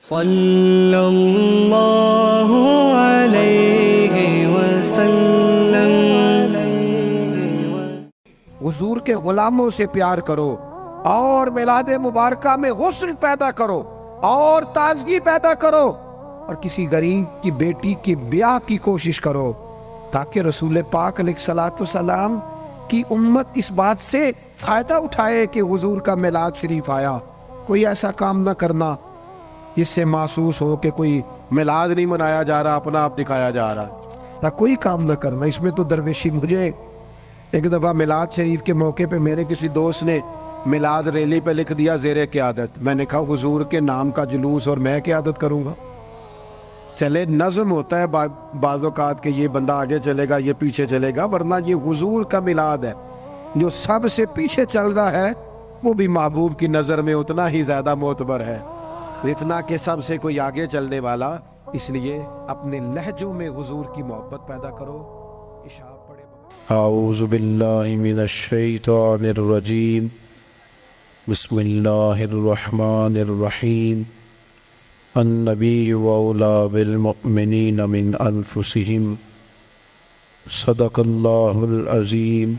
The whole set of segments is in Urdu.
صلی اللہ علیہ وسلم۔ حضور کے غلاموں سے پیار کرو اور میلاد مبارکہ میں غسل پیدا کرو اور تازگی پیدا کرو اور کسی غریب کی بیٹی کی بیاہ کی کوشش کرو تاکہ رسول پاک علیہ الصلوۃ والسلام کی امت اس بات سے فائدہ اٹھائے کہ حضور کا میلاد شریف آیا۔ کوئی ایسا کام نہ کرنا جس سے محسوس ہو کہ کوئی میلاد نہیں منایا جا رہا، اپنا آپ دکھایا جا رہا۔ کوئی کام نہ کرنا اس میں تو درویشی۔ مجھے ایک دفعہ میلاد شریف کے موقع پہ میرے کسی دوست نے میلاد ریلی پہ لکھ دیا زیر قیادت۔ میں نے کہا حضور کے نام کا جلوس اور میں قیادت کروں گا؟ چلے نظم ہوتا ہے بعض اوقات کہ یہ بندہ آگے چلے گا یہ پیچھے چلے گا، ورنہ یہ حضور کا میلاد ہے۔ جو سب سے پیچھے چل رہا ہے وہ بھی محبوب کی نظر میں اتنا ہی زیادہ معتبر ہے اتنا کہ سب سے کوئی آگے چلنے والا۔ اس لیے اپنے لہجوں میں حضور کی محبت پیدا کرو۔ اشارہ پڑھے۔ اعوذ باللہ من الشیطان الرجیم، بسم اللہ الرحمن الرحیم۔ النبی اولی بالمؤمنین من انفسہم، صدق اللہ العظیم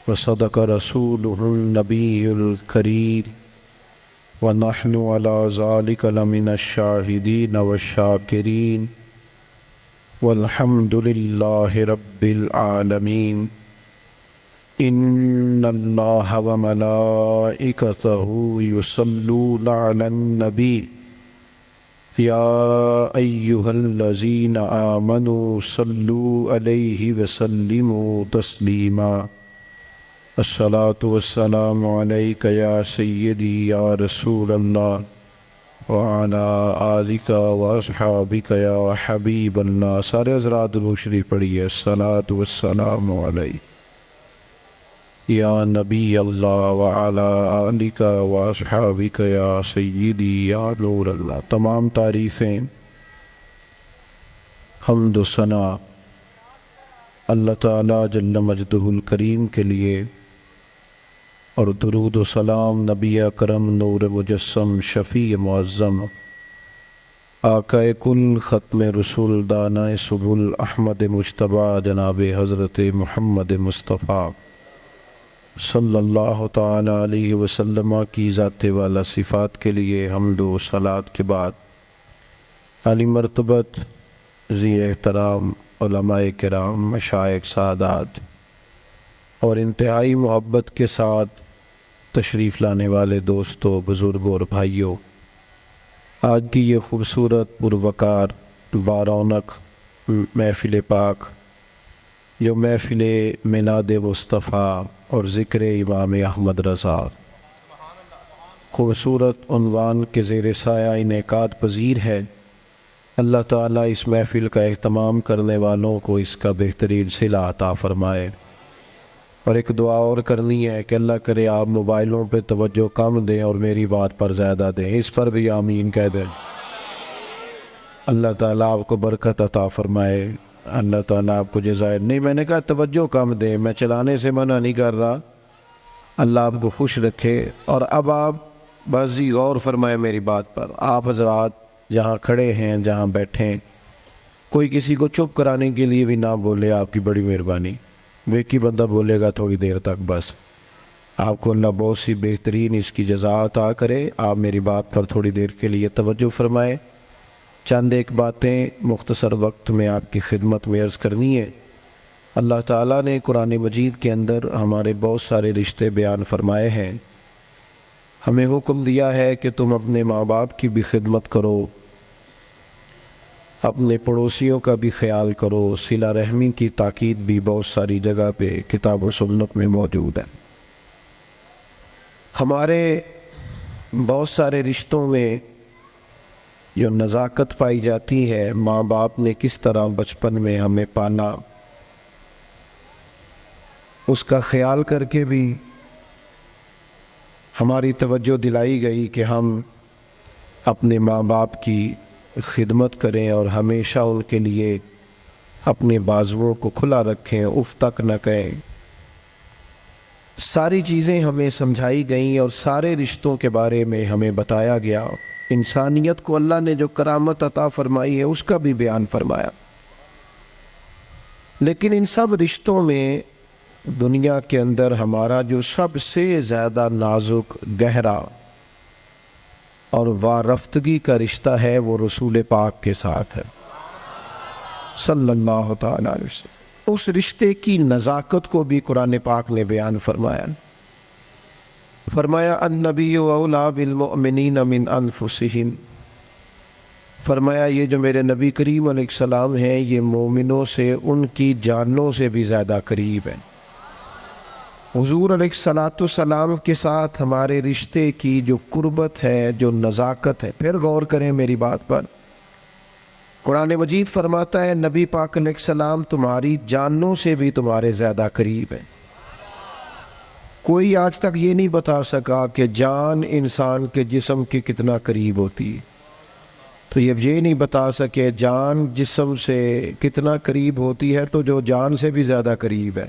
وصدق رسولہ النبی الکریم، ونحن علی ذلک لمن الشاہدین والشاکرین، والحمد للہ رب العالمین۔ ان اللہ وملائکتہ یصلون علی النبی، یا ایہا الذین آمنوا صلوا علیہ وسلموا تسلیما۔ الصلاۃ والسلام علیک یا سیدی یا رسول اللہ وعلی آلک واصحابک یا حبیب اللہ۔ سارے حضرات درود شریف پڑھیے۔ الصلاۃ والسلام علیک یا نبی اللہ وعلی آلک واصحابک یا سیدی یا نور اللہ۔ تمام تعریفیں، حمد و ثنا اللہ تعالی جل مجدہ الکریم کے لیے، اور درود و سلام نبی اکرم نور مجسم شفیع معظم آقا کل ختم رسول دانہ سبل احمد مجتبیٰ جناب حضرت محمد مصطفیٰ صلی اللہ تعالی علیہ وسلم کی ذات والا صفات کے لیے حمد و صلات کے بعد عالی مرتبت ذی احترام علماء کرام، مشائخ، سادات اور انتہائی محبت کے ساتھ تشریف لانے والے دوستوں، بزرگوں اور بھائیوں، آج کی یہ خوبصورت پروقار بارونق محفل پاک جو محفل میلاد مصطفیٰ اور ذکر امام احمد رضا خوبصورت عنوان کے زیر سایہ انعقاد پذیر ہے۔ اللہ تعالیٰ اس محفل کا اہتمام کرنے والوں کو اس کا بہترین صلہ عطا فرمائے، اور ایک دعا اور کرنی ہے کہ اللہ کرے آپ موبائلوں پہ توجہ کم دیں اور میری بات پر زیادہ دیں، اس پر بھی آمین کہہ دیں۔ اللہ تعالیٰ آپ کو برکت عطا فرمائے، اللہ تعالیٰ آپ کو جزائر نہیں، میں نے کہا توجہ کم دیں، میں چلانے سے منع نہیں کر رہا، اللہ آپ کو خوش رکھے۔ اور اب آپ بس غور فرمائے میری بات پر۔ آپ حضرات جہاں کھڑے ہیں، جہاں بیٹھیں، کوئی کسی کو چپ کرانے کے لیے بھی نہ بولے، آپ کی بڑی مہربانی۔ ایک ہی بندہ بولے گا تھوڑی دیر تک، بس آپ کو اللہ بہت سی بہترین اس کی جزا عطا کرے۔ آپ میری بات پر تھوڑی دیر کے لیے توجہ فرمائیں۔ چند ایک باتیں مختصر وقت میں آپ کی خدمت میں عرض کرنی ہے۔ اللہ تعالیٰ نے قرآن مجید کے اندر ہمارے بہت سارے رشتے بیان فرمائے ہیں۔ ہمیں حکم دیا ہے کہ تم اپنے ماں باپ کی بھی خدمت کرو، اپنے پڑوسیوں کا بھی خیال کرو۔ صلہ رحمی کی تاکید بھی بہت ساری جگہ پہ کتاب و سنت میں موجود ہے۔ ہمارے بہت سارے رشتوں میں جو نزاکت پائی جاتی ہے، ماں باپ نے کس طرح بچپن میں ہمیں پالا، اس کا خیال کر کے بھی ہماری توجہ دلائی گئی کہ ہم اپنے ماں باپ کی خدمت کریں اور ہمیشہ ان کے لیے اپنے بازوؤں کو کھلا رکھیں، اف تک نہ کہیں۔ ساری چیزیں ہمیں سمجھائی گئیں اور سارے رشتوں کے بارے میں ہمیں بتایا گیا انسانیت کو اللہ نے جو کرامت عطا فرمائی ہے اس کا بھی بیان فرمایا. لیکن ان سب رشتوں میں دنیا کے اندر ہمارا جو سب سے زیادہ نازک، گہرا اور وارفتگی کا رشتہ ہے وہ رسول پاک کے ساتھ ہے صلی اللہ تعالی علیہ وسلم. اس رشتے کی نزاکت کو بھی قرآن پاک نے بیان فرمایا. فرمایا النبی اولیٰ بالمؤمنین من انفسہم، فرمایا یہ جو میرے نبی کریم علیہ السلام ہیں یہ مومنوں سے ان کی جانوں سے بھی زیادہ قریب ہیں. حضور علیہ السلام کے ساتھ ہمارے رشتے کی جو قربت ہے، جو نزاکت ہے، پھر غور کریں میری بات پر. قرآن مجید فرماتا ہے نبی پاک علیہ السلام تمہاری جانوں سے بھی تمہارے زیادہ قریب ہیں. کوئی آج تک یہ نہیں بتا سکا کہ جان انسان کے جسم کے کتنا قریب ہوتی ہے، تو یہ نہیں بتا سکے جان جسم سے کتنا قریب ہوتی ہے تو جو جان سے بھی زیادہ قریب ہے.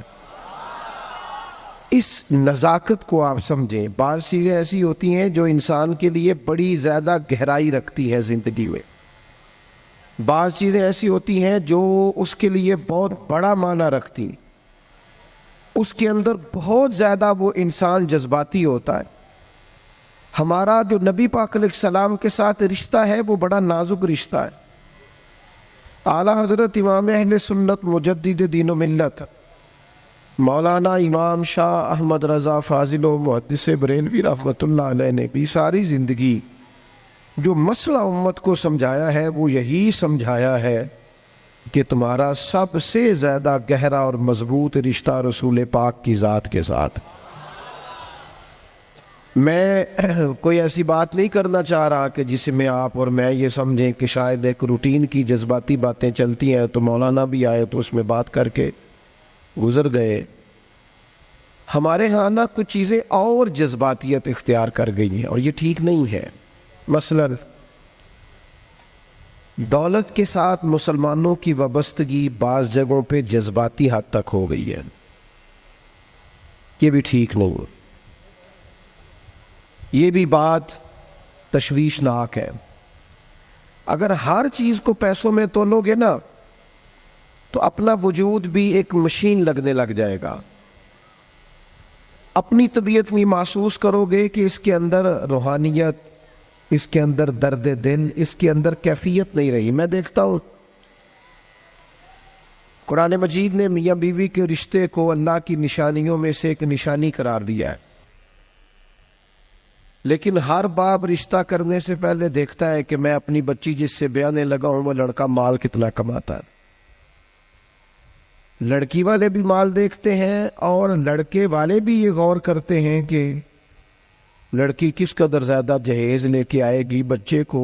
اس نزاکت کو آپ سمجھیں. بعض چیزیں ایسی ہوتی ہیں جو انسان کے لیے بڑی زیادہ گہرائی رکھتی ہیں زندگی میں، بعض چیزیں ایسی ہوتی ہیں جو اس کے لیے بہت بڑا معنی رکھتی ہیں، اس کے اندر بہت زیادہ وہ انسان جذباتی ہوتا ہے. ہمارا جو نبی پاک علیہ السلام کے ساتھ رشتہ ہے وہ بڑا نازک رشتہ ہے. اعلیٰ حضرت امام اہل سنت مجدد دین و ملت مولانا امام شاہ احمد رضا فاضل و محدث بریلوی رحمۃ اللہ علیہ نے بھی ساری زندگی جو مسئلہ امت کو سمجھایا ہے وہ یہی سمجھایا ہے کہ تمہارا سب سے زیادہ گہرا اور مضبوط رشتہ رسول پاک کی ذات کے ساتھ. میں کوئی ایسی بات نہیں کرنا چاہ رہا کہ جسے میں آپ اور میں یہ سمجھیں کہ شاید ایک روٹین کی جذباتی باتیں چلتی ہیں تو مولانا بھی آئے تو اس میں بات کر کے گزر گئے. ہمارے ہاں نا کچھ چیزیں اور جذباتیت اختیار کر گئی ہیں اور یہ ٹھیک نہیں ہے. مثلا دولت کے ساتھ مسلمانوں کی وابستگی بعض جگہوں پہ جذباتی حد تک ہو گئی ہے، یہ بھی ٹھیک نہیں ہے، یہ بھی بات تشویشناک ہے. اگر ہر چیز کو پیسوں میں تولو گے نا تو اپنا وجود بھی ایک مشین لگنے لگ جائے گا. اپنی طبیعت میں محسوس کرو گے کہ اس کے اندر روحانیت، اس کے اندر درد دل، اس کے اندر کیفیت نہیں رہی. میں دیکھتا ہوں قرآن مجید نے میاں بیوی کے رشتے کو اللہ کی نشانیوں میں سے ایک نشانی قرار دیا ہے، لیکن ہر باپ رشتہ کرنے سے پہلے دیکھتا ہے کہ میں اپنی بچی جس سے بیانے لگا ہوں وہ لڑکا مال کتنا کماتا ہے. لڑکی والے بھی مال دیکھتے ہیں اور لڑکے والے بھی یہ غور کرتے ہیں کہ لڑکی کس قدر زیادہ جہیز لے کے آئے گی، بچے کو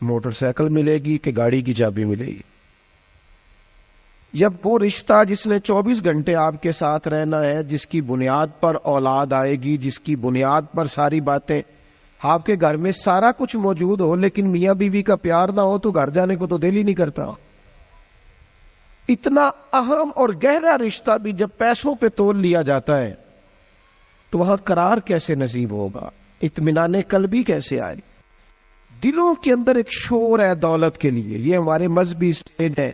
موٹر سائیکل ملے گی کہ گاڑی کی چابی ملے گی. جب وہ رشتہ جس نے 24 گھنٹے آپ کے ساتھ رہنا ہے، جس کی بنیاد پر اولاد آئے گی، جس کی بنیاد پر ساری باتیں، آپ کے گھر میں سارا کچھ موجود ہو لیکن میاں بیوی کا پیار نہ ہو تو گھر جانے کو تو دل ہی نہیں کرتا. اتنا اہم اور گہرا رشتہ بھی جب پیسوں پہ تول لیا جاتا ہے تو وہاں قرار کیسے نصیب ہوگا، اطمینان قلبی کیسے آئے. دلوں کے اندر ایک شور ہے دولت کے لیے. یہ ہمارے مذہبی اسٹیج ہے،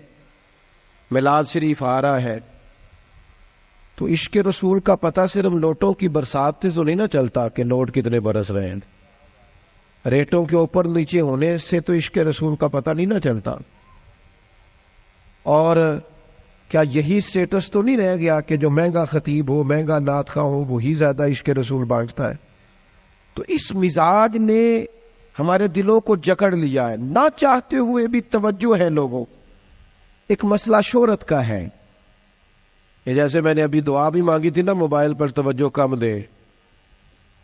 میلاد شریف آ رہا ہے تو عشق رسول کا پتہ صرف نوٹوں کی برسات سے تو نہیں نہ چلتا کہ نوٹ کتنے برس رہے ہیں. ریٹوں کے اوپر نیچے ہونے سے تو عشق رسول کا پتہ نہیں نہ چلتا. اور کیا یہی سٹیٹس تو نہیں رہ گیا کہ جو مہنگا خطیب ہو، مہنگا نعت خواں ہو، وہی زیادہ عشق رسول بانٹتا ہے. تو اس مزاج نے ہمارے دلوں کو جکڑ لیا ہے، نہ چاہتے ہوئے بھی توجہ ہے لوگوں. ایک مسئلہ شہرت کا ہے. یہ جیسے میں نے ابھی دعا بھی مانگی تھی نا موبائل پر توجہ کم دے،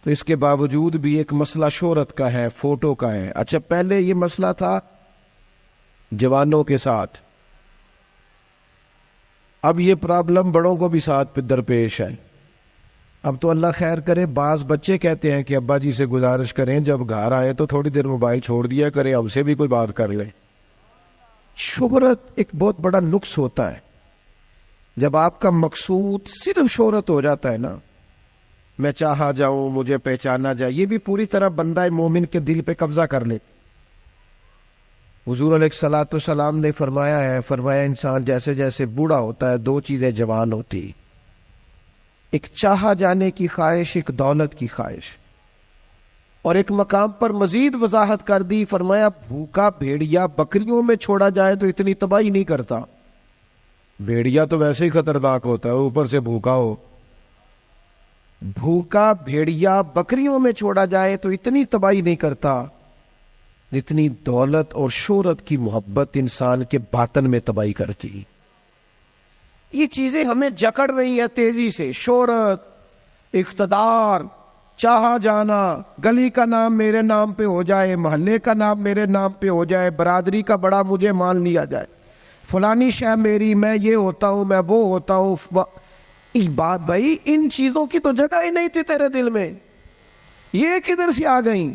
تو اس کے باوجود بھی ایک مسئلہ شہرت کا ہے، فوٹو کا ہے. اچھا پہلے یہ مسئلہ تھا جوانوں کے ساتھ، اب یہ پرابلم بڑوں کو بھی ساتھ درپیش ہے. اب تو اللہ خیر کرے، بعض بچے کہتے ہیں کہ ابا جی سے گزارش کریں جب گھر آئے تو تھوڑی دیر موبائل چھوڑ دیا کریں، ہم سے بھی کوئی بات کر لیں. شہرت ایک بہت بڑا نقص ہوتا ہے. جب آپ کا مقصود صرف شہرت ہو جاتا ہے نا، میں چاہا جاؤں، مجھے پہچانا جائے، یہ بھی پوری طرح بندہ مومن کے دل پہ قبضہ کر لے. حضور علیہ الصلوۃ والسلام نے فرمایا ہے، فرمایا انسان جیسے جیسے بوڑھا ہوتا ہے دو چیزیں جوان ہوتی، ایک چاہا جانے کی خواہش، ایک دولت کی خواہش. اور ایک مقام پر مزید وضاحت کر دی، فرمایا بھوکا بھیڑیا بکریوں میں چھوڑا جائے تو اتنی تباہی نہیں کرتا. بھیڑیا تو ویسے ہی خطرناک ہوتا ہے، اوپر سے بھوکا ہو. بھوکا بھیڑیا بکریوں میں چھوڑا جائے تو اتنی تباہی نہیں کرتا جتنی دولت اور شہرت کی محبت انسان کے باطن میں تباہی کرتی. یہ چیزیں ہمیں جکڑ رہی ہیں تیزی سے، شہرت، اقتدار، چاہا جانا، گلی کا نام میرے نام پہ ہو جائے، محلے کا نام میرے نام پہ ہو جائے، برادری کا بڑا مجھے مان لیا جائے، فلانی شے میری، میں یہ ہوتا ہوں، میں وہ ہوتا ہوں. بات بھائی ان چیزوں کی تو جگہ ہی نہیں تھی تیرے دل میں، یہ کدھر سے آ گئیں؟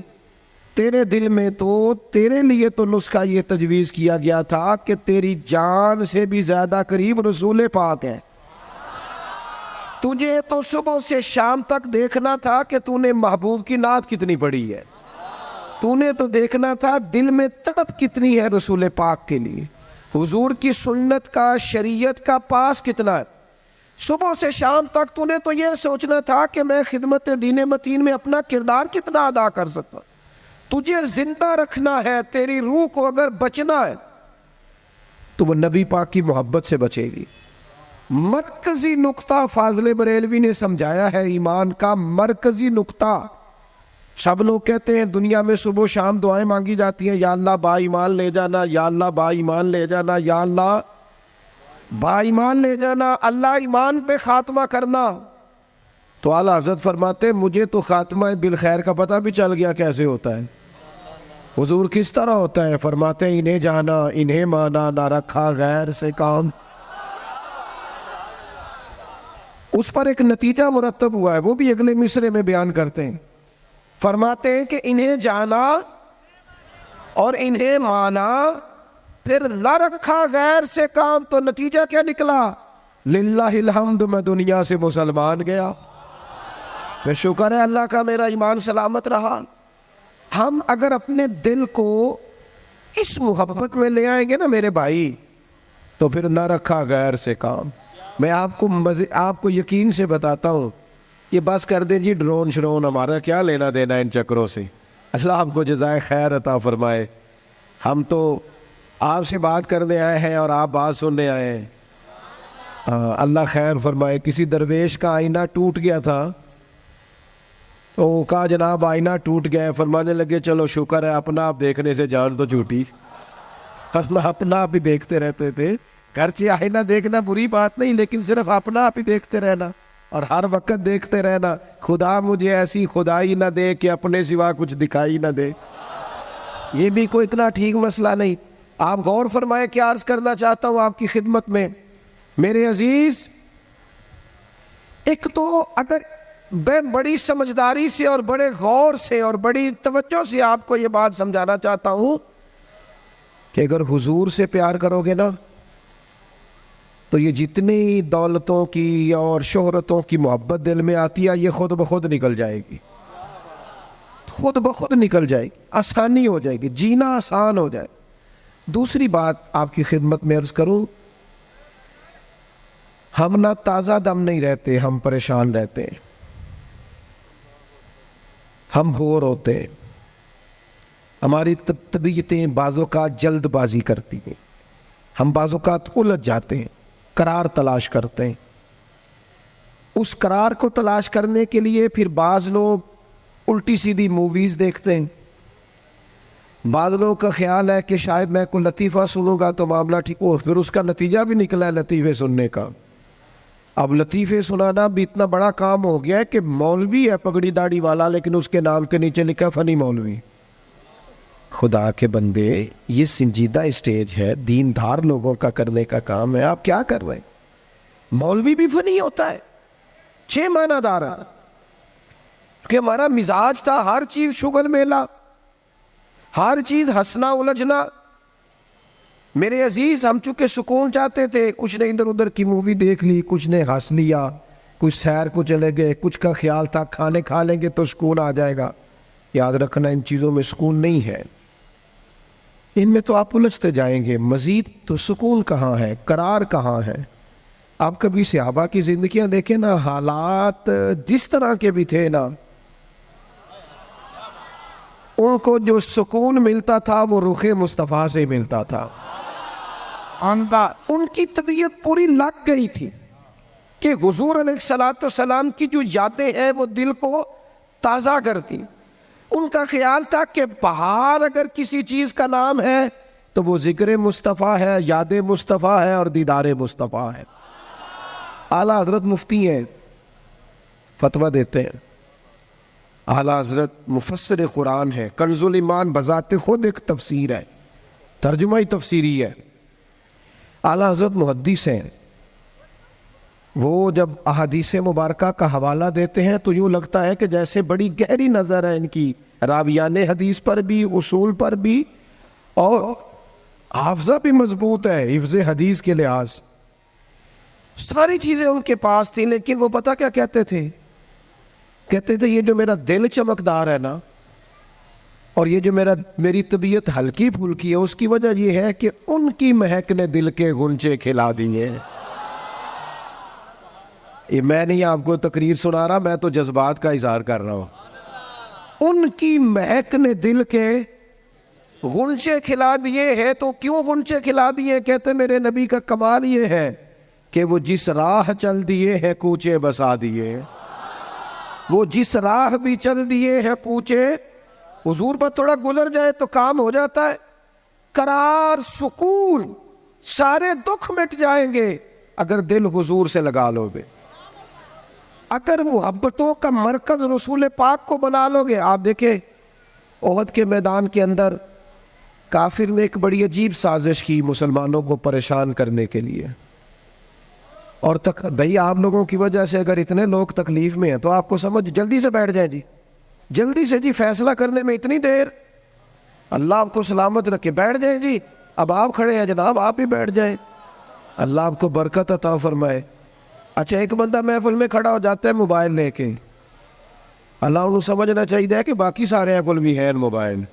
تیرے دل میں تو تیرے لیے تو نسخہ یہ تجویز کیا گیا تھا کہ تیری جان سے بھی زیادہ قریب رسول پاک ہے. تجھے تو صبح سے شام تک دیکھنا تھا کہ تو نے محبوب کی نعت کتنی پڑھی ہے، تو نے تو دیکھنا تھا دل میں تڑپ کتنی ہے رسول پاک کے لیے، حضور کی سنت کا، شریعت کا پاس کتنا ہے. صبح سے شام تک تو نے تو یہ سوچنا تھا کہ میں خدمت دین متین میں اپنا کردار کتنا ادا کر سکتا. تجھے زندہ رکھنا ہے، تیری روح کو اگر بچنا ہے تو وہ نبی پاک کی محبت سے بچے گی. مرکزی نقطہ فاضل بریلوی نے سمجھایا ہے ایمان کا، مرکزی نقطہ. سب لوگ کہتے ہیں دنیا میں صبح و شام دعائیں مانگی جاتی ہیں، یا اللہ با ایمان لے جانا، یا اللہ با ایمان لے جانا، یا اللہ با ایمان لے جانا، اللہ ایمان پہ خاتمہ کرنا. تو اعلیٰ حضرت فرماتے مجھے تو خاتمہ بالخیر کا پتہ بھی چل گیا کیسے ہوتا ہے. حضور کس طرح ہوتا ہے؟ فرماتے ہیں انہیں جانا انہیں مانا، نہ رکھا غیر سے کام. اس پر ایک نتیجہ مرتب ہوا ہے، وہ بھی اگلے مصرے میں بیان کرتے ہیں. فرماتے ہیں کہ انہیں جانا اور انہیں مانا، پھر نہ رکھا غیر سے کام، تو نتیجہ کیا نکلا؟ للہ الحمد، میں دنیا سے مسلمان گیا. پھر شکر ہے اللہ کا میرا ایمان سلامت رہا. ہم اگر اپنے دل کو اس محبت میں لے آئیں گے نا میرے بھائی، تو پھر نہ رکھا غیر سے کام. میں آپ کو یقین سے بتاتا ہوں، یہ بس کر دیں جی ڈرون شرون، ہمارا کیا لینا دینا ان چکروں سے. اللہ آپ کو جزائے خیر عطا فرمائے. ہم تو آپ سے بات کرنے آئے ہیں اور آپ بات سننے آئے ہیں. اللہ خیر فرمائے. کسی درویش کا آئینہ ٹوٹ گیا تھا، تو کہا جناب آئینہ ٹوٹ گیا ہے. فرمانے لگے چلو شکر ہے اپنا آپ دیکھنے سے جان تو چھوٹی. اپنا آپ ہی دیکھتے رہتے تھے. گرچہ آئینہ دیکھنا بری بات نہیں، لیکن صرف اپنا آپ ہی دیکھتے رہنا اور ہر وقت دیکھتے رہنا. خدا مجھے ایسی خدائی نہ دے کہ اپنے سوا کچھ دکھائی نہ دے. یہ بھی کوئی اتنا ٹھیک مسئلہ نہیں. آپ غور فرمائے کیا عرض کرنا چاہتا ہوں آپ کی خدمت میں میرے عزیز. ایک تو اگر میں بڑی سمجھداری سے اور بڑے غور سے اور بڑی توجہ سے آپ کو یہ بات سمجھانا چاہتا ہوں کہ اگر حضور سے پیار کرو گے نا، تو یہ جتنی دولتوں کی اور شہرتوں کی محبت دل میں آتی ہے یہ خود بخود نکل جائے گی، خود بخود نکل جائے گی، آسانی ہو جائے گی، جینا آسان ہو جائے. دوسری بات آپ کی خدمت میں عرض کروں، ہم نہ تازہ دم نہیں رہتے، ہم پریشان رہتے ہیں، ہم بور ہوتے ہیں، ہماری طبیعتیں بعض اوقات جلد بازی کرتی ہیں، ہم بعض اوقات الجھ جاتے ہیں، قرار تلاش کرتے ہیں. اس قرار کو تلاش کرنے کے لیے پھر بعض لوگ الٹی سیدھی موویز دیکھتے ہیں. بعض لوگوں کا خیال ہے کہ شاید میں کوئی لطیفہ سنوں گا تو معاملہ ٹھیک ہو، پھر اس کا نتیجہ بھی نکلا ہے لطیفے سننے کا. اب لطیفے سنانا بھی اتنا بڑا کام ہو گیا ہے کہ مولوی ہے پگڑی داڑھی والا، لیکن اس کے نام کے نیچے لکھا فنی مولوی. خدا کے بندے، یہ سنجیدہ اسٹیج ہے، دیندار لوگوں کا کرنے کا کام ہے. آپ کیا کر رہے ہیں؟ مولوی بھی فنی ہوتا ہے، 6 معنی دار ہے کہ ہمارا مزاج تھا ہر چیز شغل میلہ، ہر چیز ہنسنا الجھنا. میرے عزیز ہم چونکہ سکون چاہتے تھے، کچھ نے ادھر ادھر کی مووی دیکھ لی، کچھ نے ہنس لیا، کچھ سیر کو چلے گئے، کچھ کا خیال تھا کھانے کھا لیں گے تو سکون آ جائے گا. یاد رکھنا ان چیزوں میں سکون نہیں ہے. ان میں تو آپ الجھتے جائیں گے، مزید تو سکون کہاں ہے، قرار کہاں ہے؟ آپ کبھی صحابہ کی زندگیاں دیکھیں نا، حالات جس طرح کے بھی تھے نا، ان کو جو سکون ملتا تھا وہ رخ مصطفیٰ سے ملتا تھا۔ ان کی طبیعت پوری لگ گئی تھی کہ حضور علیہ السلام کی جو یادیں ہیں وہ دل کو تازہ کرتی۔ ان کا خیال تھا کہ باہر اگر کسی چیز کا نام ہے تو وہ ذکر مصطفیٰ ہے، یاد مصطفیٰ ہے اور دیدار مصطفیٰ ہے۔ اعلیٰ حضرت مفتی ہیں، فتویٰ دیتے ہیں، اعلیٰ حضرت مفسر قرآن ہے، کنز الایمان بذات خود ایک تفسیر ہے، ترجمہ ہی تفسیری ہے۔ اعلیٰ حضرت محدث ہیں، وہ جب احادیث مبارکہ کا حوالہ دیتے ہیں تو یوں لگتا ہے کہ جیسے بڑی گہری نظر ہے ان کی، راویان حدیث پر بھی، اصول پر بھی، اور حافظہ بھی مضبوط ہے حفظ حدیث کے لحاظ، ساری چیزیں ان کے پاس تھیں۔ لیکن وہ پتہ کیا کہتے تھے؟ کہتے تھے یہ جو میرا دل چمکدار ہے نا، اور یہ جو میری طبیعت ہلکی پھلکی ہے، اس کی وجہ یہ ہے کہ ان کی مہک نے دل کے غنچے کھلا دیے۔ یہ میں نہیں آپ کو تقریر سنا رہا، میں تو جذبات کا اظہار کر رہا ہوں۔ ان کی مہک نے دل کے غنچے کھلا دیے ہیں۔ تو کیوں غنچے کھلا دیے؟ کہتے میرے نبی کا کمال یہ ہے کہ وہ جس راہ چل دیے ہیں کوچے بسا دیے، وہ جس راہ بھی چل دیے ہیں کوچے، حضور پر تھوڑا گزر جائے تو کام ہو جاتا ہے، قرار، سکون، سارے دکھ مٹ جائیں گے اگر دل حضور سے لگا لو گے، اگر محبتوں کا مرکز رسول پاک کو بنا لو گے۔ آپ دیکھیں احد کے میدان کے اندر کافر نے ایک بڑی عجیب سازش کی مسلمانوں کو پریشان کرنے کے لیے، اور بھئی آپ لوگوں کی وجہ سے اگر اتنے لوگ تکلیف میں ہیں تو آپ کو سمجھ جلدی سے بیٹھ جائیں جی، جلدی سے جی، فیصلہ کرنے میں اتنی دیر، اللہ آپ کو سلامت رکھے، بیٹھ جائیں جی، اب آپ کھڑے ہیں جناب، آپ ہی بیٹھ جائیں، اللہ آپ کو برکت عطا فرمائے۔ اچھا ایک بندہ محفل میں کھڑا ہو جاتا ہے موبائل لے کے، اللہ انہوں سمجھنا چاہیے کہ باقی سارے کل بھی ہیں موبائل۔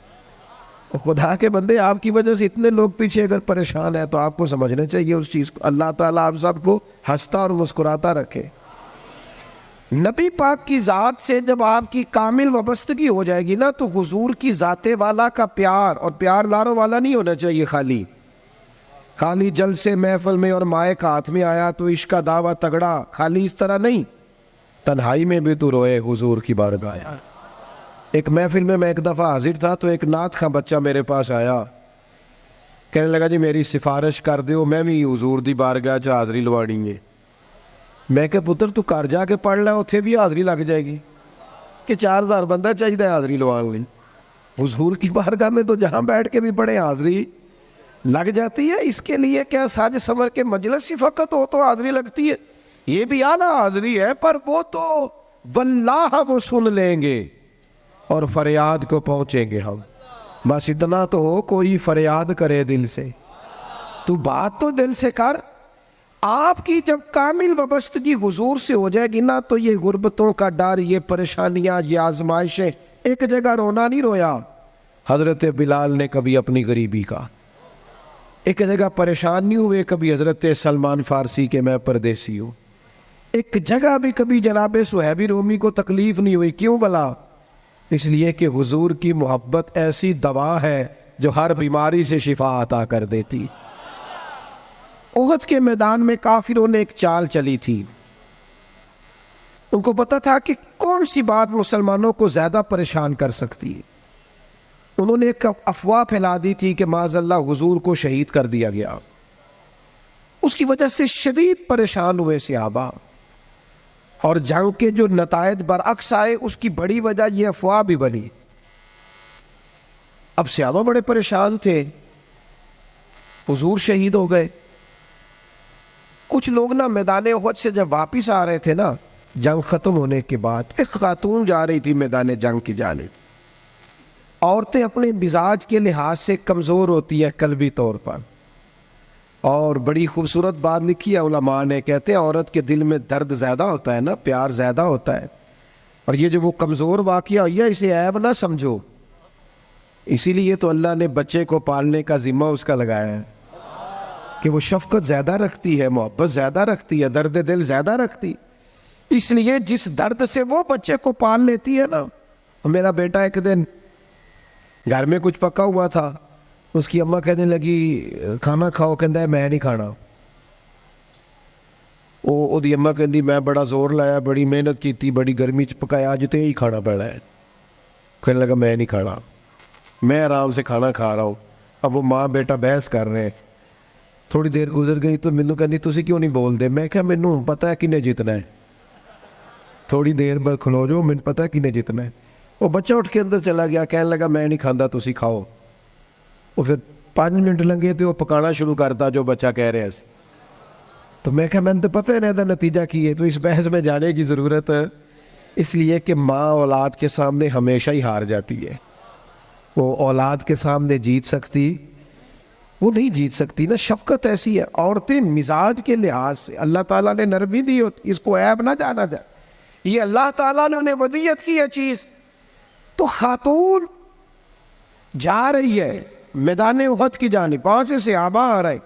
خدا کے بندے آپ کی وجہ سے اتنے لوگ پیچھے اگر پریشان ہیں تو آپ کو سمجھنا چاہیے اس چیز کو۔ اللہ تعالیٰ آپ سب کو ہنستا اور مسکراتا رکھے۔ نبی پاک کی ذات سے جب آپ کی کامل وابستگی ہو جائے گی نا تو حضور کی ذات والا کا پیار، اور پیار لاروں والا نہیں ہونا چاہیے، خالی جلسے محفل میں اور مائک ہاتھ میں آیا تو عشق کا دعویٰ تگڑا، خالی اس طرح نہیں، تنہائی میں بھی تو روئے حضور کی بارگاہ۔ ایک محفل میں ایک دفعہ حاضر تھا تو ایک نعت خواں بچہ میرے پاس آیا، کہنے لگا جی میری سفارش کر دیو، میں بھی حضور دی بارگاہ چ حاضری لوانی ہے۔ میں کہ پتر تو گھر جا کے پڑھ لے، اتنے بھی حاضری لگ جائے گی کہ 4000 بندہ چاہیے حاضری لوان لی، حضور کی بارگاہ میں تو جہاں بیٹھ کے بھی پڑھے حاضری لگ جاتی ہے۔ اس کے لیے کیا ساج سمر کے مجلس ہی فقط ہو تو حاضری لگتی ہے؟ یہ بھی اعلیٰ حاضری ہے، پر وہ تو واللہ وہ سن لیں گے اور فریاد کو پہنچیں گے ہم۔ بس اتنا تو ہو، کوئی فریاد کرے دل سے، تو بات تو دل سے کر۔ آپ کی جب کامل وابستگی حضور سے ہو جائے گی نا تو یہ غربتوں کا ڈر، یہ پریشانیاں، یہ آزمائشیں، ایک جگہ رونا نہیں رویا حضرت بلال نے کبھی اپنی غریبی کا، ایک جگہ پریشان نہیں ہوئے کبھی حضرت سلمان فارسی کے میں پردیسی ہوں، ایک جگہ بھی کبھی جناب صہیب رومی کو تکلیف نہیں ہوئی۔ کیوں بلا؟ اس لیے کہ حضور کی محبت ایسی دوا ہے جو ہر بیماری سے شفا عطا کر دیتی۔ احد کے میدان میں کافروں نے ایک چال چلی تھی، ان کو پتا تھا کہ کون سی بات مسلمانوں کو زیادہ پریشان کر سکتی ہے۔ انہوں نے ایک افواہ پھیلا دی تھی کہ معاذ اللہ حضور کو شہید کر دیا گیا، اس کی وجہ سے شدید پریشان ہوئے صحابہ، اور جنگ کے جو نتائج برعکس آئے اس کی بڑی وجہ یہ افواہ بھی بنی۔ اب صحابہ بڑے پریشان تھے، حضور شہید ہو گئے۔ کچھ لوگ نا میدان احد سے جب واپس آ رہے تھے نا جنگ ختم ہونے کے بعد، ایک خاتون جا رہی تھی میدان جنگ کی جانب۔ عورتیں اپنے مزاج کے لحاظ سے کمزور ہوتی ہیں قلبی طور پر، اور بڑی خوبصورت بات لکھی ہے علماء نے، کہتے ہیں عورت کے دل میں درد زیادہ ہوتا ہے نا، پیار زیادہ ہوتا ہے، اور یہ جو وہ کمزور واقعہ ہوئی ہے اسے عیب نہ سمجھو، اسی لیے تو اللہ نے بچے کو پالنے کا ذمہ اس کا لگایا ہے کہ وہ شفقت زیادہ رکھتی ہے، محبت زیادہ رکھتی ہے، درد دل زیادہ رکھتی، اس لیے جس درد سے وہ بچے کو پال لیتی ہے نا. میرا بیٹا ایک دن گھر میں کچھ پکا ہوا تھا، اس کی اماں کہنے لگی کھانا کھاؤ، کہندا ہے میں نہیں کھانا. وہ دی اماں کہندی میں بڑا زور لایا، بڑی محنت کی، بڑی گرمی چ پکایا، اج تے ہی کھانا پڑا ہے. کہنے لگا میں نہیں کھانا، میں آرام سے کھانا کھا رہا ہوں. اب وہ ماں بیٹا بحث کر رہے ہیں. تھوڑی دیر گزر گئی تو مینوں کہندی تسی کیوں نہیں بول دے؟ میں کہا مینوں پتہ ہے کنے جیتنا ہے، تھوڑی دیر بعد کھلو جاؤ، مینوں پتہ ہے کنے جیتنا ہے. وہ بچہ اٹھ کے اندر چلا گیا، کہنے لگا میں نہیں کھاندہ، تسی کھاؤ. وہ پھر 5 منٹ لنگے تو وہ پکانا شروع کرتا جو بچہ کہہ رہے ہیں. تو میں کہا میں نے تو پتہ ہے نا نتیجہ کی ہے، تو اس بحث میں جانے کی ضرورت ہے. اس لیے کہ ماں اولاد کے سامنے ہمیشہ ہی ہار جاتی ہے. وہ اولاد کے سامنے جیت سکتی، وہ نہیں جیت سکتی نا. شفقت ایسی ہے. عورتیں مزاج کے لحاظ سے اللہ تعالیٰ نے نرمی دی ہوتی، اس کو عیب نہ جانا جائے، یہ اللہ تعالیٰ نے انہیں ودیت کی ہے چیز. تو خاتون جا رہی ہے میدان احد کی جانب، وہاں سے صحابہ آ رہے،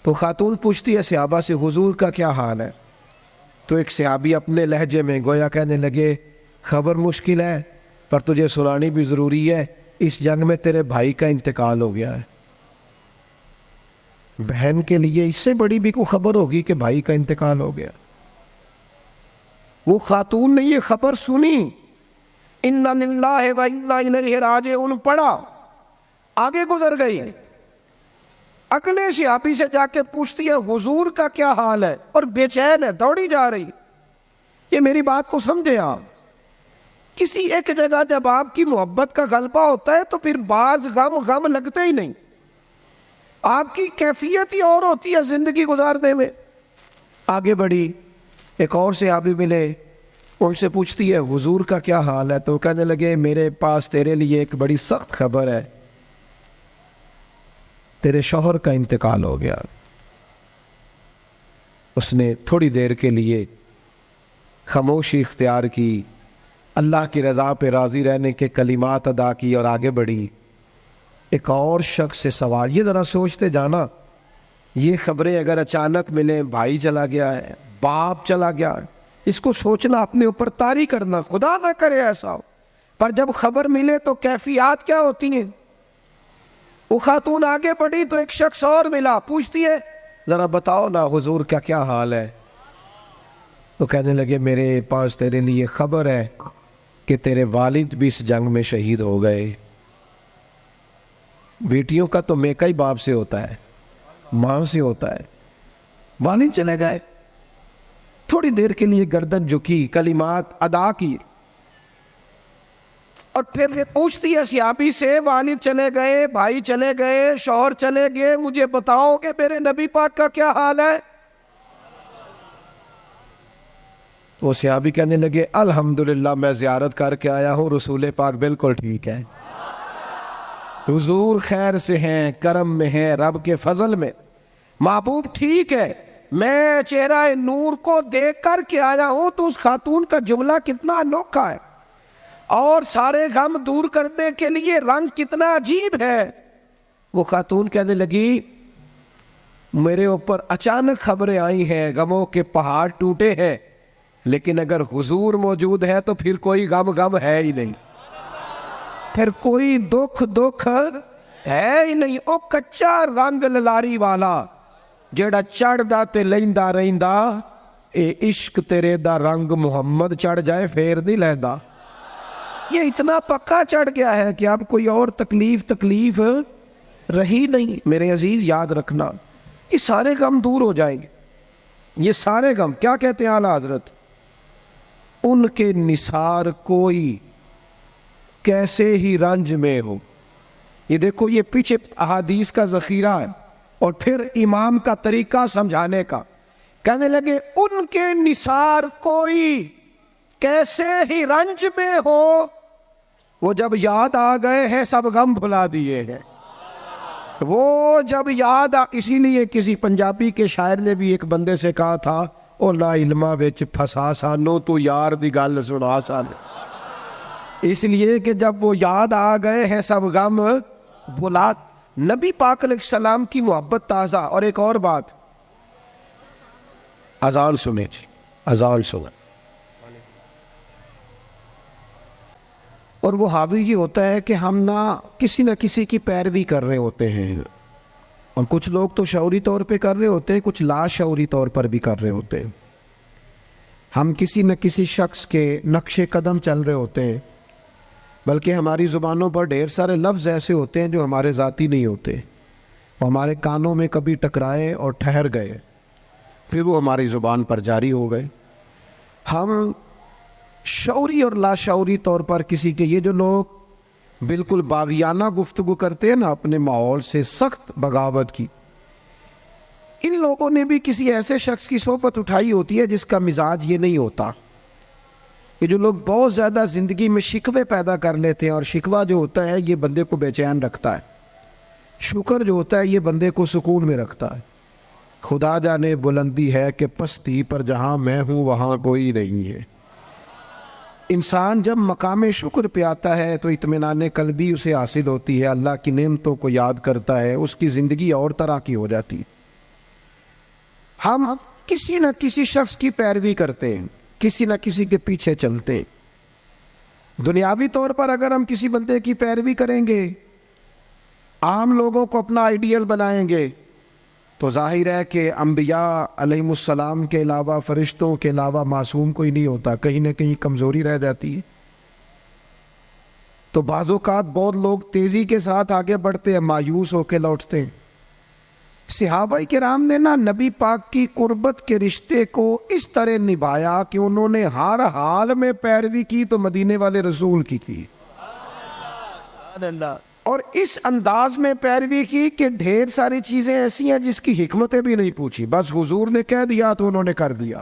تو خاتون پوچھتی ہے صحابہ سے حضور کا کیا حال ہے؟ تو ایک صحابی اپنے لہجے میں گویا کہنے لگے خبر مشکل ہے پر تجھے سنانی بھی ضروری ہے، اس جنگ میں تیرے بھائی کا انتقال ہو گیا ہے. بہن کے لیے اس سے بڑی بھی کوئی خبر ہوگی کہ بھائی کا انتقال ہو گیا؟ وہ خاتون نے یہ خبر سنی، اِنَّا لِلَّهِ وَإِنَّا إِلَيْهِ رَاجِعُونَ پڑھا، آگے گزر گئی. اگلے صحابی سے جا کے پوچھتی ہے حضور کا کیا حال ہے، اور بے چین ہے، دوڑی جا رہی. یہ میری بات کو سمجھے آپ، کسی ایک جگہ جب آپ کی محبت کا غلبہ ہوتا ہے تو پھر بعض غم لگتے ہی نہیں. آپ کی کیفیت ہی اور ہوتی ہے زندگی گزارنے میں. آگے بڑھی، ایک اور صحابی ملے، ان سے پوچھتی ہے حضور کا کیا حال ہے؟ تو کہنے لگے میرے پاس تیرے لیے ایک بڑی سخت خبر ہے، تیرے شوہر کا انتقال ہو گیا. اس نے تھوڑی دیر کے لیے خاموشی اختیار کی، اللہ کی رضا پہ راضی رہنے کے کلمات ادا کی اور آگے بڑھی. ایک اور شخص سے سوال، یہ ذرا سوچتے جانا، یہ خبریں اگر اچانک ملیں، بھائی چلا گیا ہے، باپ چلا گیا ہے، اس کو سوچنا، اپنے اوپر طاری کرنا، خدا نہ کرے ایسا ہو. پر جب خبر ملے تو کیفیات کیا ہوتی ہیں. وہ خاتون آگے بڑھی تو ایک شخص اور ملا، پوچھتی ہے ذرا بتاؤ نا حضور کا کیا حال ہے؟ تو کہنے لگے میرے پاس تیرے لیے خبر ہے کہ تیرے والد بھی اس جنگ میں شہید ہو گئے. بیٹیوں کا تو میکا ہی باپ سے ہوتا ہے، ماں سے ہوتا ہے. والد چلے گئے. تھوڑی دیر کے لیے گردن جھکی، کلمات ادا کی، اور پھر پوچھتی ہے صحابی سے والد چلے گئے، بھائی چلے گئے، شوہر چلے گئے، مجھے بتاؤ کہ میرے نبی پاک کا کیا حال ہے؟ وہ صحابی کہنے لگے الحمدللہ میں زیارت کر کے آیا ہوں، رسول پاک بالکل ٹھیک ہے، حضور خیر سے ہیں، کرم میں ہیں، رب کے فضل میں، محبوب ٹھیک ہے. میں چہرہ نور کو دیکھ کر کے آیا ہوں. تو اس خاتون کا جملہ کتنا انوکھا ہے، اور سارے غم دور کرنے کے لیے رنگ کتنا عجیب ہے. وہ خاتون کہنے لگی میرے اوپر اچانک خبریں آئی ہیں، غموں کے پہاڑ ٹوٹے ہیں، لیکن اگر حضور موجود ہے تو پھر کوئی غم ہے ہی نہیں، پھر کوئی دکھ ہے ہی نہیں. او کچا رنگ للاری والا جیڑا چڑھ دا تے لیندا رہندا، اے عشق تیرے دا رنگ محمد چڑھ جائے پھر نہیں لیندا. یہ اتنا پکا چڑھ گیا ہے کہ اب کوئی اور تکلیف رہی نہیں. میرے عزیز یاد رکھنا، یہ سارے غم دور ہو جائیں گے. یہ سارے غم کیا کہتے ہیں اعلیٰ حضرت، ان کے نثار کوئی کیسے ہی رنج میں ہو. یہ دیکھو، یہ پیچھے احادیث کا ذخیرہ ہے اور پھر امام کا طریقہ سمجھانے کا. کہنے لگے ان کے نثار کوئی کیسے ہی رنج میں ہو، وہ جب یاد آ گئے ہیں سب غم بھلا دیے ہیں. وہ جب یاد اسی لیے کسی پنجابی کے شاعر نے بھی ایک بندے سے کہا تھا او نا علمہ وچ پھسا سانو تو یار دی گل سنا سان. اس لیے کہ جب وہ یاد آ گئے ہیں سب غم بلا. نبی پاک علیہ السلام کی محبت تازہ. اور ایک اور بات, اذان سنیں جی, اذان سنیں. اور وہ حاوی یہ ہوتا ہے کہ ہم نہ کسی کی پیروی کر رہے ہوتے ہیں, اور کچھ لوگ تو شعوری طور پہ کر رہے ہوتے ہیں, کچھ لا شعوری طور پر بھی کر رہے ہوتے ہیں. ہم کسی نہ کسی شخص کے نقش قدم چل رہے ہوتے ہیں, بلکہ ہماری زبانوں پر ڈھیر سارے لفظ ایسے ہوتے ہیں جو ہمارے ذاتی نہیں ہوتے, وہ ہمارے کانوں میں کبھی ٹکرائے اور ٹھہر گئے, پھر وہ ہماری زبان پر جاری ہو گئے. ہم شعوری اور لا شعوری طور پر کسی کے, یہ جو لوگ بالکل باغیانہ گفتگو کرتے ہیں نا اپنے ماحول سے, سخت بغاوت کی, ان لوگوں نے بھی کسی ایسے شخص کی صحبت اٹھائی ہوتی ہے جس کا مزاج یہ نہیں ہوتا. یہ جو لوگ بہت زیادہ زندگی میں شکوے پیدا کر لیتے ہیں, اور شکوہ جو ہوتا ہے یہ بندے کو بے چین رکھتا ہے, شکر جو ہوتا ہے یہ بندے کو سکون میں رکھتا ہے. خدا جانے بلندی ہے کہ پستی پر جہاں میں ہوں وہاں کوئی نہیں ہے. انسان جب مقام شکر پہ آتا ہے تو اطمینان قلبی اسے حاصل ہوتی ہے, اللہ کی نعمتوں کو یاد کرتا ہے, اس کی زندگی اور طرح کی ہو جاتی ہے. ہم کسی نہ کسی شخص کی پیروی کرتے ہیں, کسی نہ کسی کے پیچھے چلتے ہیں. دنیاوی طور پر اگر ہم کسی بندے کی پیروی کریں گے, عام لوگوں کو اپنا آئیڈیل بنائیں گے, تو ظاہر ہے کہ انبیاء علیہ السلام کے علاوہ, فرشتوں کے علاوہ معصوم کوئی نہیں ہوتا, کہیں نہ کہیں کمزوری رہ جاتی ہے. تو بعض اوقات بہت لوگ تیزی کے ساتھ آگے بڑھتے ہیں, مایوس ہو کے لوٹتے ہیں. صحابہ کرام نے نبی پاک کی قربت کے رشتے کو اس طرح نبھایا کہ انہوں نے ہر حال میں پیروی کی تو مدینے والے رسول کی. اور اس انداز میں پیروی کی کہ ڈھیر ساری چیزیں ایسی ہیں جس کی حکمتیں بھی نہیں پوچھی, بس حضور نے کہہ دیا تو انہوں نے کر دیا.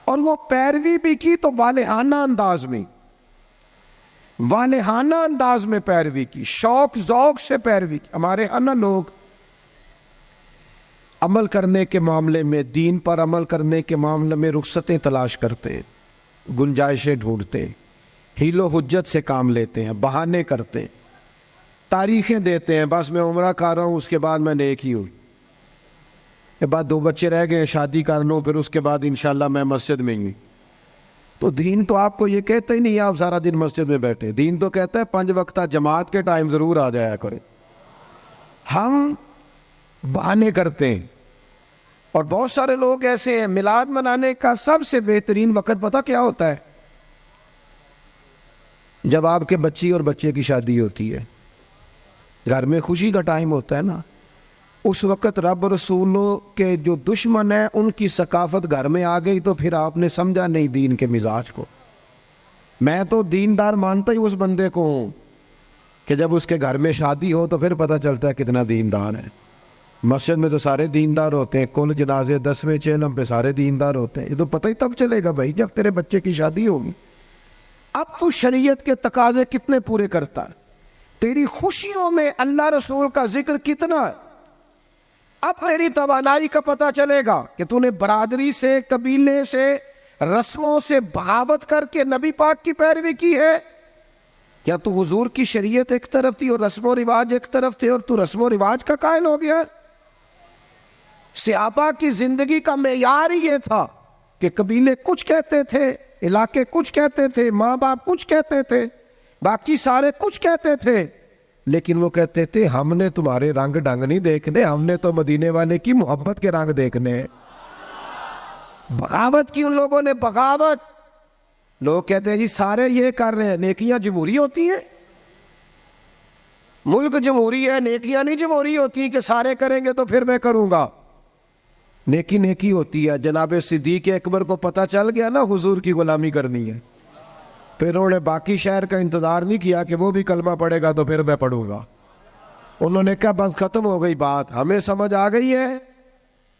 اور وہ پیروی بھی کی تو والہانہ انداز میں, والہانہ انداز میں پیروی کی, شوق ذوق سے پیروی کی. ہمارے ہاں لوگ عمل کرنے کے معاملے میں, دین پر عمل کرنے کے معاملے میں رخصتیں تلاش کرتے ہیں, گنجائشیں ڈھونڈتے ہیں, حیل و حجت سے کام لیتے ہیں, بہانے کرتے ہیں, تاریخیں دیتے ہیں, بس میں عمرہ کر رہا ہوں اس کے بعد میں نیک ہی ہوں, کے بعد 2 بچے رہ گئے شادی کر لوں, پھر اس کے بعد انشاءاللہ میں مسجد میں ہوں. تو دین تو آپ کو یہ کہتا ہی نہیں آپ سارا دن مسجد میں بیٹھے, دین تو کہتا ہے 5 وقتہ جماعت کے ٹائم ضرور آ جایا کریں. ہم بہانے کرتے ہیں. اور بہت سارے لوگ ایسے ہیں, میلاد منانے کا سب سے بہترین وقت پتہ کیا ہوتا ہے؟ جب آپ کے بچی اور بچے کی شادی ہوتی ہے, گھر میں خوشی کا ٹائم ہوتا ہے نا, اس وقت رب رسولوں کے جو دشمن ہیں ان کی ثقافت گھر میں آ گئی, تو پھر آپ نے سمجھا نہیں دین کے مزاج کو. میں تو دیندار مانتا ہی اس بندے کو ہوں کہ جب اس کے گھر میں شادی ہو تو پھر پتہ چلتا ہے کتنا دیندار ہے. مسجد میں تو سارے دیندار ہوتے ہیں, کل جنازے 10ویں چہلم پہ سارے دیندار ہوتے ہیں. یہ تو پتہ ہی تب چلے گا بھائی جب تیرے بچے کی شادی ہوگی. اب تو شریعت کے تقاضے کتنے پورے کرتا ہے, تیری خوشیوں میں اللہ رسول کا ذکر کتنا ہے. اب تیری توانائی کا پتہ چلے گا کہ تو نے برادری سے, قبیلے سے, رسموں سے بغاوت کر کے نبی پاک کی پیروی کی ہے, یا تو حضور کی شریعت ایک طرف تھی اور رسم و رواج ایک طرف تھے اور تو رسم و رواج کا قائل ہو گیا. صحابہ کی زندگی کا معیار ہی یہ تھا کہ قبیلے کچھ کہتے تھے, علاقے کچھ کہتے تھے, ماں باپ کچھ کہتے تھے, باقی سارے کچھ کہتے تھے, لیکن وہ کہتے تھے ہم نے تمہارے رنگ ڈنگ نہیں دیکھنے, ہم نے تو مدینے والے کی محبت کے رنگ دیکھنے. بغاوت کی ان لوگوں نے, بغاوت. لوگ کہتے ہیں جی سارے یہ کر رہے ہیں, نیکیاں جمہوری ہوتی ہیں, ملک جمہوری ہے, نیکیاں نہیں جمہوری ہوتی کہ سارے کریں گے تو پھر میں کروں گا. نیکی نیکی ہوتی ہے. جناب صدیق اکبر کو پتہ چل گیا نا حضور کی غلامی کرنی ہے, پھر انہوں نے باقی شہر کا انتظار نہیں کیا کہ وہ بھی کلمہ پڑھے گا تو پھر میں پڑھوں گا. انہوں نے کہا بس ختم ہو گئی بات, ہمیں سمجھ آ گئی ہے,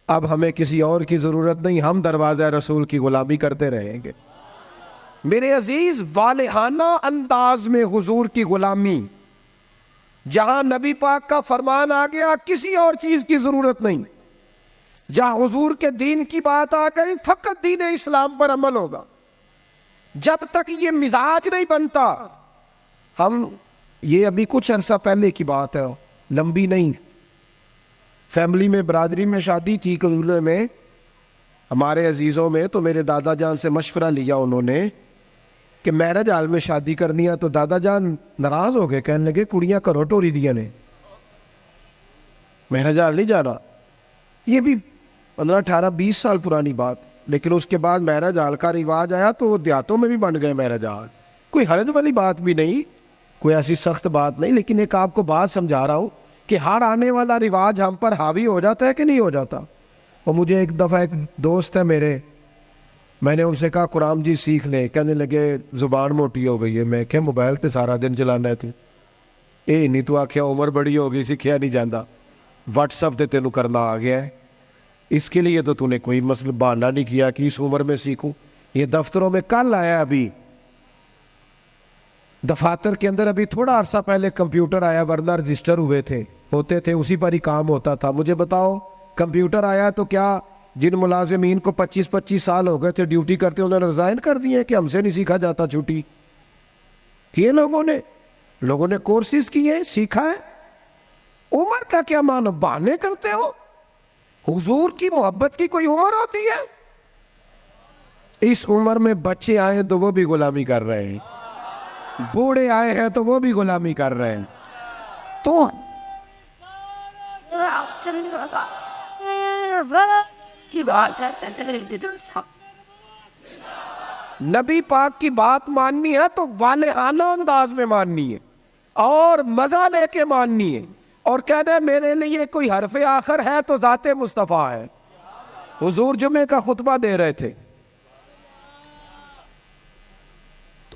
اب ہمیں کسی اور کی ضرورت نہیں, ہم دروازہ رسول کی غلامی کرتے رہیں گے. میرے عزیز, والہانہ انداز میں حضور کی غلامی, جہاں نبی پاک کا فرمان آ گیا کسی اور چیز کی ضرورت نہیں, جہاں حضور کے دین کی بات آ گئی فقط دین اسلام پر عمل ہوگا. جب تک یہ مزاج نہیں بنتا. ہم یہ ابھی کچھ عرصہ پہلے کی بات ہے، لمبی نہیں. فیملی میں، برادری میں شادی تھی کلولے میں ہمارے عزیزوں میں، تو میرے دادا جان سے مشورہ لیا انہوں نے کہ میرج حال میں شادی کرنی ہے. تو دادا جان ناراض ہو گئے، کہنے لگے کڑیاں کرو ٹوری دیا نے، میرج حال نہیں جانا. یہ بھی 15 18 20 سال پرانی بات. لیکن اس کے بعد میرج حال کا رواج آیا تو دیہاتوں میں بھی بن گئے میرج حال. کوئی حرج والی بات بھی نہیں، کوئی ایسی سخت بات نہیں. لیکن ایک آپ کو بات سمجھا رہا ہوں کہ ہر آنے والا رواج ہم پر حاوی ہو جاتا ہے کہ نہیں ہو جاتا. اور مجھے ایک دفعہ ایک دوست ہے میرے، میں نے ان سے کہا قرآن جی سیکھ لیں. کہنے لگے زبان موٹی ہو گئی ہے. میں کہ موبائل تے سارا دن چلانا ہے تو اے نہیں تو آخیا عمر بڑی ہو گئی سیکھیا نہیں جانا، واٹس ایپ تے تینوں کرنا آ گیا ہے، اس کے لیے تو نے کوئی مسئلہ بہانہ نہیں کیا کہ اس عمر میں سیکھوں. یہ دفتروں میں کل آیا، ابھی دفاتر کے اندر ابھی تھوڑا عرصہ پہلے کمپیوٹر آیا، ورنہ رجسٹر ہوتے تھے اسی پر ہی کام ہوتا تھا. مجھے بتاؤ کمپیوٹر آیا تو کیا جن ملازمین کو 25 سال ہو گئے تھے ڈیوٹی کرتے انہوں نے ریزائن کر دیے کہ ہم سے نہیں سیکھا جاتا چھٹی؟ کیے لوگوں نے کورسز کیے، سیکھا ہے. عمر کا کیا مانو، بہانے کرتے ہو؟ حضور کی محبت کی کوئی عمر ہوتی ہے؟ اس عمر میں بچے آئے تو وہ بھی غلامی کر رہے ہیں، بوڑھے آئے ہیں تو وہ بھی غلامی کر رہے ہیں. تو نبی پاک کی بات ماننی ہے تو والہانہ انداز میں ماننی ہے اور مزہ لے کے ماننی ہے، اور کہنا ہے میرے لیے کوئی حرف آخر ہے تو ذات مصطفیٰ ہے. حضور جمعے کا خطبہ دے رہے تھے،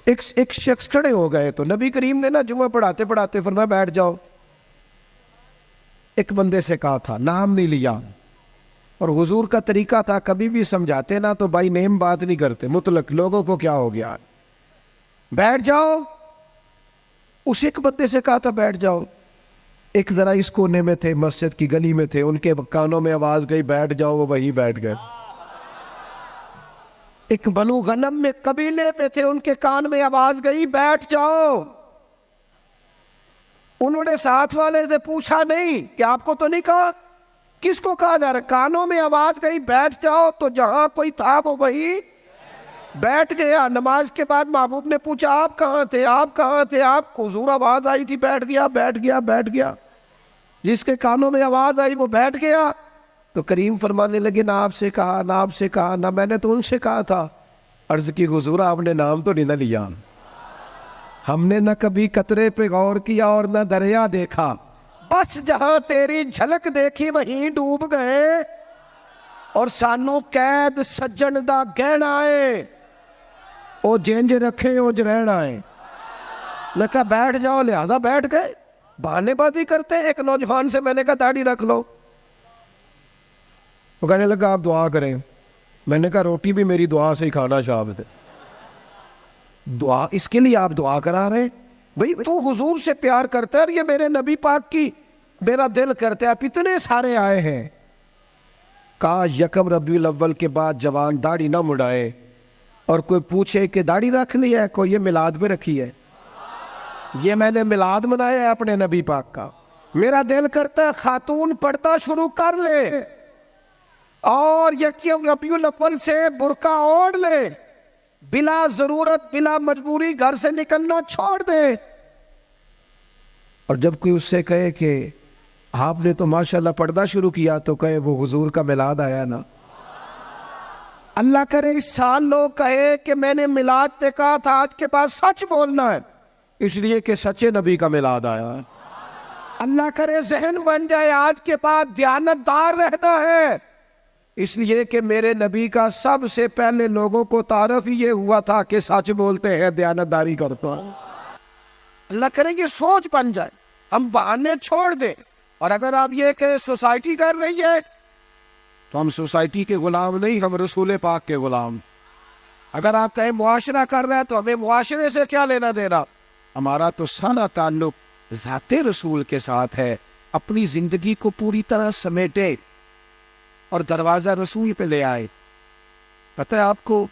ایک شخص کھڑے ہو گئے تو نبی کریم نے نا جمعہ پڑھاتے پڑھاتے فرمایا بیٹھ جاؤ. ایک بندے سے کہا تھا، نام نہیں لیا، اور حضور کا طریقہ تھا کبھی بھی سمجھاتے نا تو بائی نیم بات نہیں کرتے، مطلق لوگوں کو کیا ہو گیا، بیٹھ جاؤ. اس ایک بندے سے کہا تھا بیٹھ جاؤ. ایک ذرا اس کونے میں تھے، مسجد کی گلی میں تھے، ان کے کانوں میں آواز گئی بیٹھ جاؤ، وہ وہی بیٹھ گئے. ایک بنو غنم میں قبیلے میں تھے، ان کے کان میں آواز گئی بیٹھ جاؤ. انہوں نے ساتھ والے سے پوچھا نہیں کہ آپ کو تو نہیں کہا، کس کو کہا جا رہا؟ کانوں میں آواز گئی بیٹھ جاؤ، تو جہاں کوئی تھا وہ وہی بیٹھ گیا. نماز کے بعد محبوب نے پوچھا آپ کہاں تھے، آپ کہاں تھے؟ آپ حضور آواز آئی تھی بیٹھ گیا، بیٹھ گیا، بیٹھ گیا. جس کے کانوں میں آواز آئی وہ بیٹھ گیا. تو کریم فرمانے لگے نہ آپ سے کہا، نہ آپ سے کہا، نہ میں نے تو ان سے کہا تھا. عرض کی حضور آپ نے نام تو نہیں نہ لیا، ہم نے نہ کبھی قطرے پہ غور کیا اور نہ دریا دیکھا، بس جہاں تیری جھلک دیکھی وہیں ڈوب گئے. اور سانو قید سجن دا گہنا ہے، او جنج رکھے او جرہن آئے. میں کہا بیٹھ جاؤ، لہذا بیٹھ گئے. بہانے بازی کرتے. ایک نوجوان سے میں نے کہا داڑھی رکھ لو، وہ کہنے لگا آپ دعا کریں. میں نے کہا روٹی بھی میری دعا سے ہی کھانا شامت ہے. دعا اس کے لیے آپ دعا کرا رہے ہیں؟ بھئی تو حضور سے پیار کرتا ہے، اور یہ میرے نبی پاک کی میرا دل کرتا ہے. آپ اتنے سارے آئے ہیں. کہا یکم ربیع الاول کے بعد جوان داڑھی نہ مڑائے، اور کوئی پوچھے کہ داڑھی رکھ لی ہے، کوئی یہ میلاد پہ رکھی ہے. یہ میں نے میلاد منایا ہے اپنے نبی پاک کا. میرا دل کرتا ہے خاتون پردہ شروع کر لے اور یکم ربیع الاول سے برقع اوڑھ لے، بلا ضرورت بلا مجبوری گھر سے نکلنا چھوڑ دے. اور جب کوئی اس سے کہے کہ آپ نے تو ماشاءاللہ پردہ شروع کیا، تو کہے وہ حضور کا میلاد آیا نا. اللہ کرے اس سال لوگ کہے کہ میں نے میلاد پہ کہا تھا، آج کے بعد سچ بولنا ہے، اس لیے کہ سچے نبی کا میلاد آیا ہے. اللہ کرے ذہن بن جائے آج کے بعد دیانتدار رہنا ہے، اس لیے کہ میرے نبی کا سب سے پہلے لوگوں کو تعارف ہی یہ ہوا تھا کہ سچ بولتے ہیں، دیانتداری کرتا ہے. اللہ کرے یہ سوچ بن جائے، ہم بہانے چھوڑ دیں. اور اگر آپ یہ کہ سوسائٹی کر رہی ہے تو ہم سوسائٹی کے غلام نہیں، ہم رسول پاک کے غلام. اگر آپ کہیں معاشرہ کر رہا ہے تو ہمیں معاشرے سے کیا لینا دینا. ہمارا تو سارا تعلق ذات رسول کے ساتھ ہے. اپنی زندگی کو پوری طرح سمیٹے اور دروازہ رسول پہ لے آئے. پتہ ہے آپ کو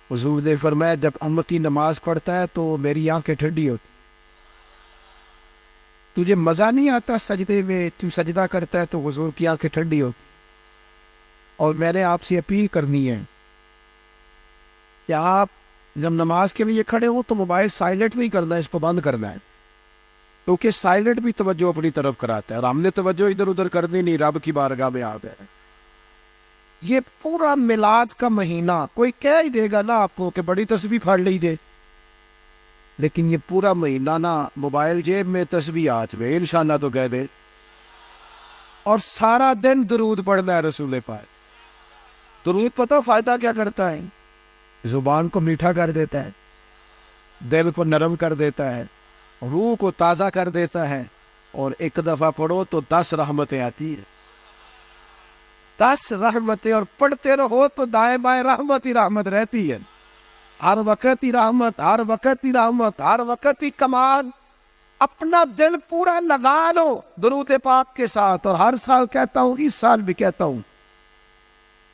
حضور نے فرمایا جب امتی نماز پڑھتا ہے تو میری آنکھیں ٹھنڈی ہوتی. تجھے مزہ نہیں آتا سجدے میں, تو سجدہ کرتا ہے تو حضور کی آنکھیں ٹھنڈی ہوتی. اور میں نے آپ سے اپیل کرنی ہے کہ آپ جب نماز کے لیے کھڑے ہوں تو موبائل سائلنٹ نہیں کرنا ہے, اس کو بند کرنا ہے, کیونکہ سائلنٹ بھی توجہ اپنی طرف کراتا ہے, اور ہم نے توجہ ادھر ادھر کرنی نہیں, رب کی بارگاہ میں آ گئے. یہ پورا میلاد کا مہینہ کوئی کہہ ہی دے گا نا آپ کو کہ بڑی تسبیح پڑھ لی دے, لیکن یہ پورا مہینہ نا موبائل جیب میں تسبیح ہاتھ میں, انشاءاللہ تو کہہ دے, اور سارا دن درود پڑھنا ہے رسول پاک. درود پتہ فائدہ کیا کرتا ہے؟ زبان کو میٹھا کر دیتا ہے, دل کو نرم کر دیتا ہے, روح کو تازہ کر دیتا ہے, اور ایک دفعہ پڑھو تو 10 رحمتیں آتی ہیں, 10 رحمتیں, اور پڑھتے رہو تو دائیں بائیں رحمت ہی رحمت رہتی ہے, ہر وقت ہی رحمت, ہر وقت ہی رحمت, ہر وقت ہی کمال. اپنا دل پورا لگا لو درود پاک کے ساتھ. اور ہر سال کہتا ہوں, اس سال بھی کہتا ہوں,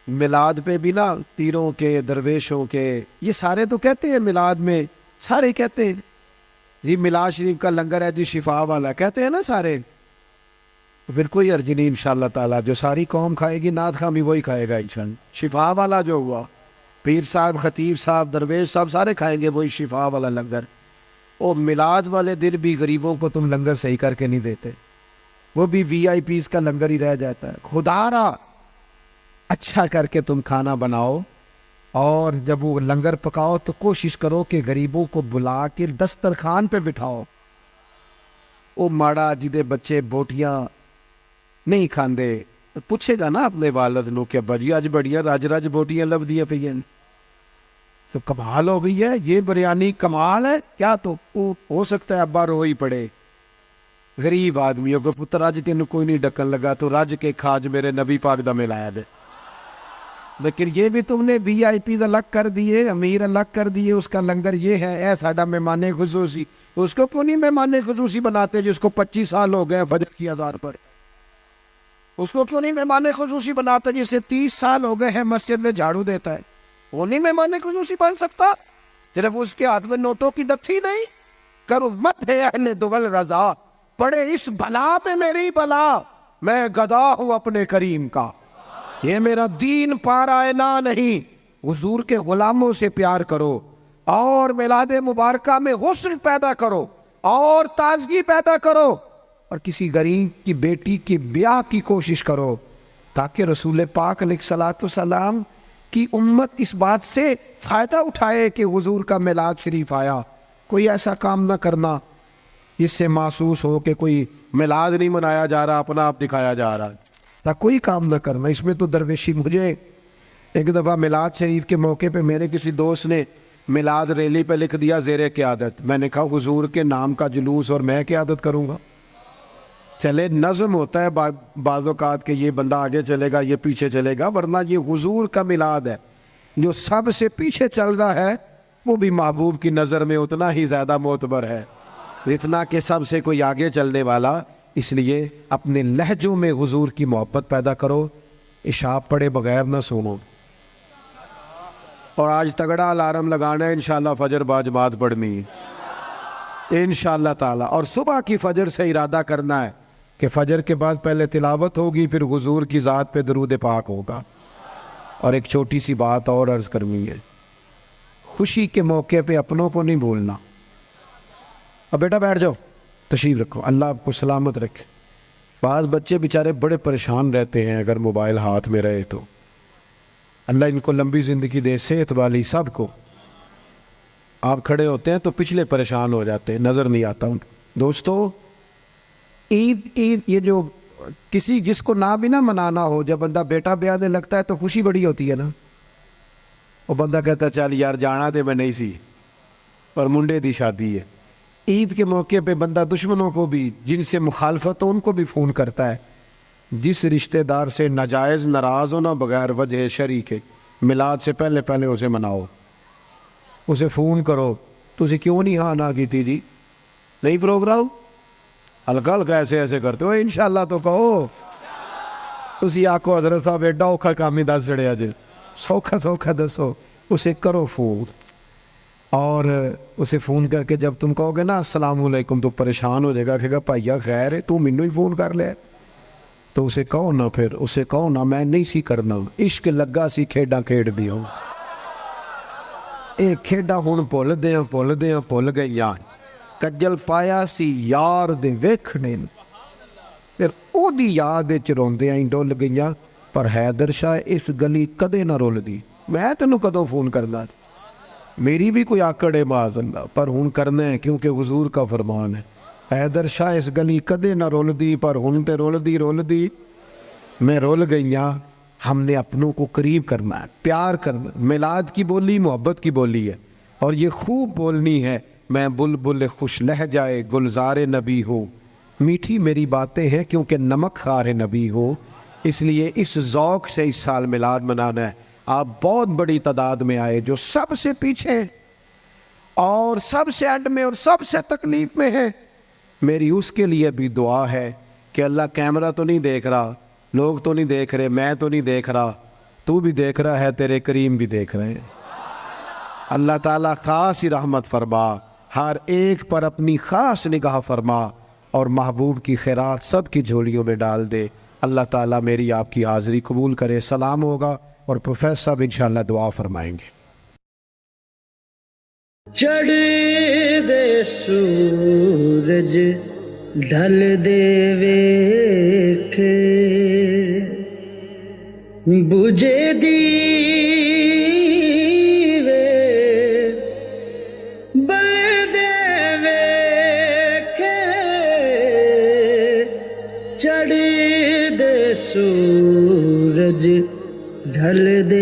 میلاد پہ بھی نا پیروں کے, درویشوں کے, یہ سارے تو کہتے ہیں میلاد میں, سارے کہتے ہیں جی میلاد شریف کا لنگر ہے جی شفا والا, کہتے ہیں نا سارے. پھر کوئی عرض نہیں انشاءاللہ تعالیٰ, جو ساری قوم کھائے گی نعت خواہ بھی وہی کھائے گا انشاءاللہ. شفا والا جو ہوا, پیر صاحب, خطیب صاحب, درویش صاحب سارے کھائیں گے وہی شفا والا لنگر. اور میلاد والے دن بھی غریبوں کو تم لنگر صحیح کر کے نہیں دیتے, وہ بھی VIP کا لنگر ہی رہ جاتا ہے. خدا را اچھا کر کے تم کھانا بناؤ, اور جب وہ لنگر پکاؤ تو کوشش کرو کہ غریبوں کو بلا کے دسترخوان پہ بٹھاؤ. وہ ماڑا جدے بچے بوٹیاں نہیں کھاندے پوچھے گا نا اپنے والد نو کہ ابا جی اج بڑیاں رج رج بوٹیاں لب دیا پہ تو کمال ہو گئی ہے, یہ بریانی کمال ہے کیا. تو ہو سکتا ہے ابا رو ہی پڑے, غریب آدمیوں کو, پتر اج تین کوئی نہیں ڈکن لگا تو رج کے کھاج میرے نبی پاک دا ملایا دے. لیکن یہ بھی تم نے VIP الگ کر دیے, امیر الگ کر دیے, اس کا لنگر یہ ہے, اے ساڈا مہمان خصوصی. اس کو کیوں نہیں مہمان خصوصی بناتے جس کو 25 سال ہو گئے فجر کی اذان پر؟ اس کو کیوں نہیں مہمان خصوصی بناتے جسے 30 سال ہو گئے ہیں مسجد میں جھاڑو دیتا ہے؟ وہ نہیں مہمان خصوصی بن سکتا؟ صرف اس کے ہاتھ میں نوٹوں کی دتھی نہیں. کرو مت ہے اہل دول رضا, پڑے اس بلا پہ میری بلا, میں گدا ہوں اپنے کریم کا. یہ میرا دین پارائنا نہیں. حضور کے غلاموں سے پیار کرو, اور میلاد مبارکہ میں حسن پیدا کرو, اور تازگی پیدا کرو, اور کسی غریب کی بیٹی کی بیاہ کی کوشش کرو, تاکہ رسول پاک علیہ الصلوۃ والسلام کی امت اس بات سے فائدہ اٹھائے کہ حضور کا میلاد شریف آیا. کوئی ایسا کام نہ کرنا جس سے محسوس ہو کہ کوئی میلاد نہیں منایا جا رہا, اپنا آپ دکھایا جا رہا. کوئی کام نہ کرنا اس میں تو درویشی. مجھے ایک دفعہ میلاد شریف کے موقع پہ میرے کسی دوست نے میلاد ریلی پہ لکھ دیا زیر قیادت. میں نے کہا حضور کے نام کا جلوس اور میں قیادت کروں گا؟ چلے نظم ہوتا ہے بعض اوقات کہ یہ بندہ آگے چلے گا یہ پیچھے چلے گا, ورنہ یہ حضور کا میلاد ہے. جو سب سے پیچھے چل رہا ہے وہ بھی محبوب کی نظر میں اتنا ہی زیادہ معتبر ہے اتنا کہ سب سے کوئی آگے چلنے والا. اس لیے اپنے لہجوں میں حضور کی محبت پیدا کرو, عشاء پڑھے بغیر نہ سونو. اور آج تگڑا الارم لگانا ہے, انشاءاللہ فجر باجماعت پڑھنی ہے انشاءاللہ تعالی. اور صبح کی فجر سے ارادہ کرنا ہے کہ فجر کے بعد پہلے تلاوت ہوگی, پھر حضور کی ذات پہ درود پاک ہوگا. اور ایک چھوٹی سی بات اور عرض کرنی ہے, خوشی کے موقع پہ اپنوں کو نہیں بھولنا. اب بیٹا بیٹھ جاؤ, تشریف رکھو, اللہ آپ کو سلامت رکھے. بعض بچے بیچارے بڑے پریشان رہتے ہیں اگر موبائل ہاتھ میں رہے تو. اللہ ان کو لمبی زندگی دے, صحت والی سب کو. آپ کھڑے ہوتے ہیں تو پچھلے پریشان ہو جاتے ہیں, نظر نہیں آتا ان. دوستو عید یہ جو کسی جس کو نہ بھی نہ منانا ہو, جب بندہ بیٹا بیانے لگتا ہے تو خوشی بڑی ہوتی ہے نا. وہ بندہ کہتا ہے چل یار جانا دے میں نہیں سی, اور منڈے دی شادی ہے. عید کے موقع پہ بندہ دشمنوں کو بھی, جن سے مخالفت ہو ان کو بھی فون کرتا ہے. جس رشتہ دار سے ناجائز ناراض ہو نا بغیر وجہ شرعی کے, میلاد سے پہلے پہلے اسے مناؤ, اسے فون کرو. تجھے کیوں نہیں ہاں نہ کی تھی جی, نہیں پروگرام ہلکا ہلکا ایسے ایسے کرتے ہو, انشاءاللہ تو کہو. تسی آکو حضرت صاحب ایڈا اوکھا کام ہی دس چڑیا جی, سوکھا سوکھا دسو. اسے کرو فون، اور اسے فون کر کے جب تم کہو گے نا السلام علیکم تو پریشان ہو جائے گا، کہے گا بھائیا خیر ہے تو مینوں ہی فون کر لیا، تو اسے کہو نا، پھر اسے کہو نا میں نہیں سی کرنا، عشق لگا سی کھیڈاں کھیڈ دیو، اے کھیڈاں ہن بھول گئیاں، کجل پایا سی یار دے ویکھنے، پھر او دی یاد وچ روندیاں ہی ڈول گئیاں، پر حیدر شاہ اس گلی کدے نہ رولدی، میں تینوں کدوں فون کرنا، میری بھی کوئی آکڑ ہے معاذ اللہ، پر ہن کرنا ہے کیونکہ حضور کا فرمان ہے۔ حیدر شاہ اس گلی کدے نہ رولدی، پر ہن تے رولدی میں رول گئیاں۔ ہم نے اپنوں کو قریب کرنا ہے، پیار کرنا، میلاد کی بولی محبت کی بولی ہے، اور یہ خوب بولنی ہے، میں بلبل خوش لہجائے گلزار نبی ہوں، میٹھی میری باتیں ہیں کیونکہ نمک خار نبی ہو، اس لیے اس ذوق سے اس سال میلاد منانا ہے۔ آپ بہت بڑی تعداد میں آئے، جو سب سے پیچھے اور سب سے اینڈ میں اور سب سے تکلیف میں ہے، میری اس کے لیے بھی دعا ہے کہ اللہ کیمرہ تو نہیں دیکھ رہا، لوگ تو نہیں دیکھ رہے، میں تو نہیں دیکھ رہا، تو بھی دیکھ رہا ہے، تیرے کریم بھی دیکھ رہے ہیں، اللہ تعالیٰ خاص ہی رحمت فرما، ہر ایک پر اپنی خاص نگاہ فرما، اور محبوب کی خیرات سب کی جھولیوں میں ڈال دے۔ اللہ تعالیٰ میری آپ کی حاضری قبول کرے۔ سلام ہوگا اور پروفیسر صاحب انشاءاللہ دعا فرمائیں گے۔ چڑھ دے سورج ڈھل دے ویکھے، بجھے دیوے بل دے ویکھے، چڑھ دے سورج ڈھل دے